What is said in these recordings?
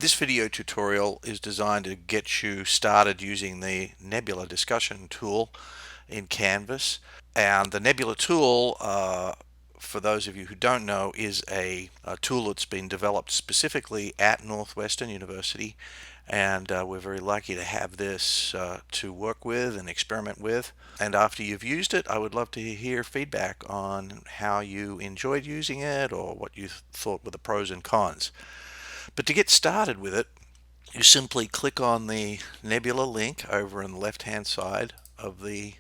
This video tutorial is designed to get you started using the Nebula discussion tool in Canvas. And the Nebula tool, for those of you who don't know, is a tool that's been developed specifically at Northwestern University. And we're very lucky to have this to work with and experiment with. And after you've used it, I would love to hear feedback on how you enjoyed using it or what you thought were the pros and cons. But to get started with it, you simply click on the Nebula link over on the left hand side of the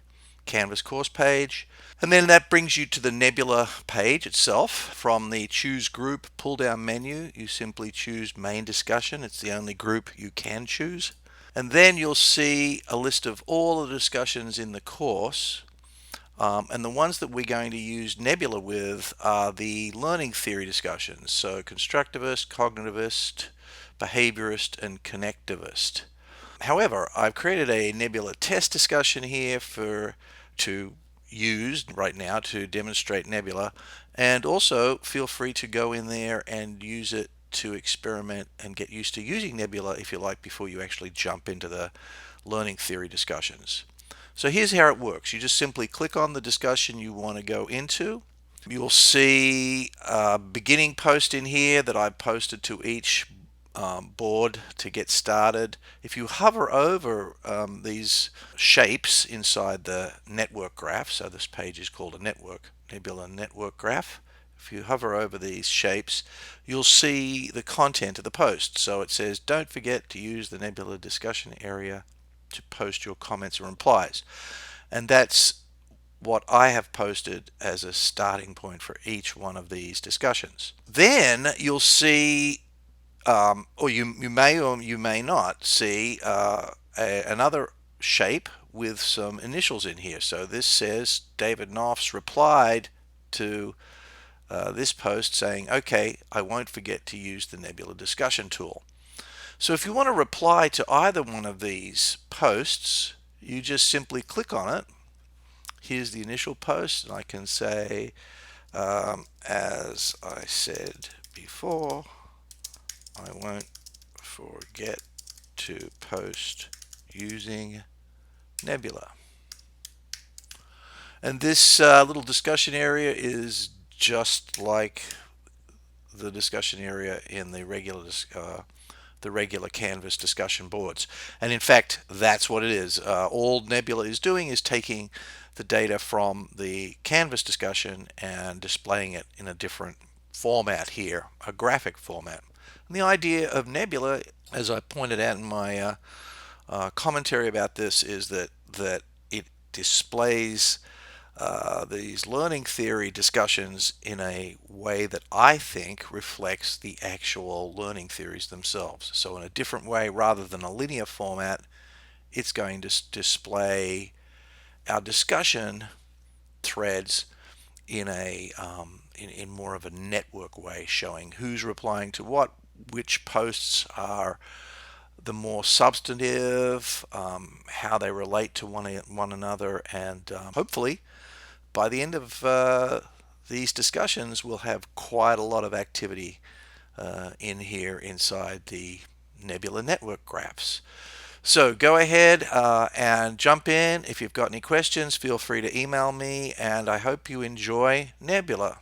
Canvas course page, and then that brings you to the Nebula page itself. From the Choose Group pull down menu, you simply choose Main Discussion. It's the only group you can choose. And then you'll see a list of all the discussions in the course. And the ones that we're going to use Nebula with are the learning theory discussions. So constructivist, cognitivist, behaviorist, and connectivist. However, I've created a Nebula test discussion here to use right now to demonstrate Nebula, and also feel free to go in there and use it to experiment and get used to using Nebula if you like before you actually jump into the learning theory discussions. So here's how it works. You just simply click on the discussion you want to go into. You'll see a beginning post in here that I posted to each board to get started. If you hover over these shapes inside the network graph, so this page is called a Nebula network graph. If you hover over these shapes, you'll see the content of the post. So it says, don't forget to use the Nebula discussion area to post your comments or replies. And that's what I have posted as a starting point for each one of these discussions. Then you'll see, or you may or you may not see another shape with some initials in here. So this says David Knopf's replied to this post saying, okay, I won't forget to use the Nebula discussion tool. So if you want to reply to either one of these posts, you just simply click on it. Here's the initial post, and I can say, as I said before, I won't forget to post using Nebula. And this little discussion area is just like the discussion area in the regular Canvas discussion boards. And in fact, that's what it is. All Nebula is doing is taking the data from the Canvas discussion and displaying it in a different format here, a graphic format. And the idea of Nebula, as I pointed out in my commentary about this, is that it displays these learning theory discussions in a way that I think reflects the actual learning theories themselves. So in a different way, rather than a linear format, it's going to display our discussion threads in in more of a network way, showing who's replying to what, which posts are the more substantive, how they relate to one another, and hopefully by the end of these discussions, we'll have quite a lot of activity in here inside the Nebula network graphs. So go ahead and jump in. If you've got any questions, feel free to email me, and I hope you enjoy Nebula.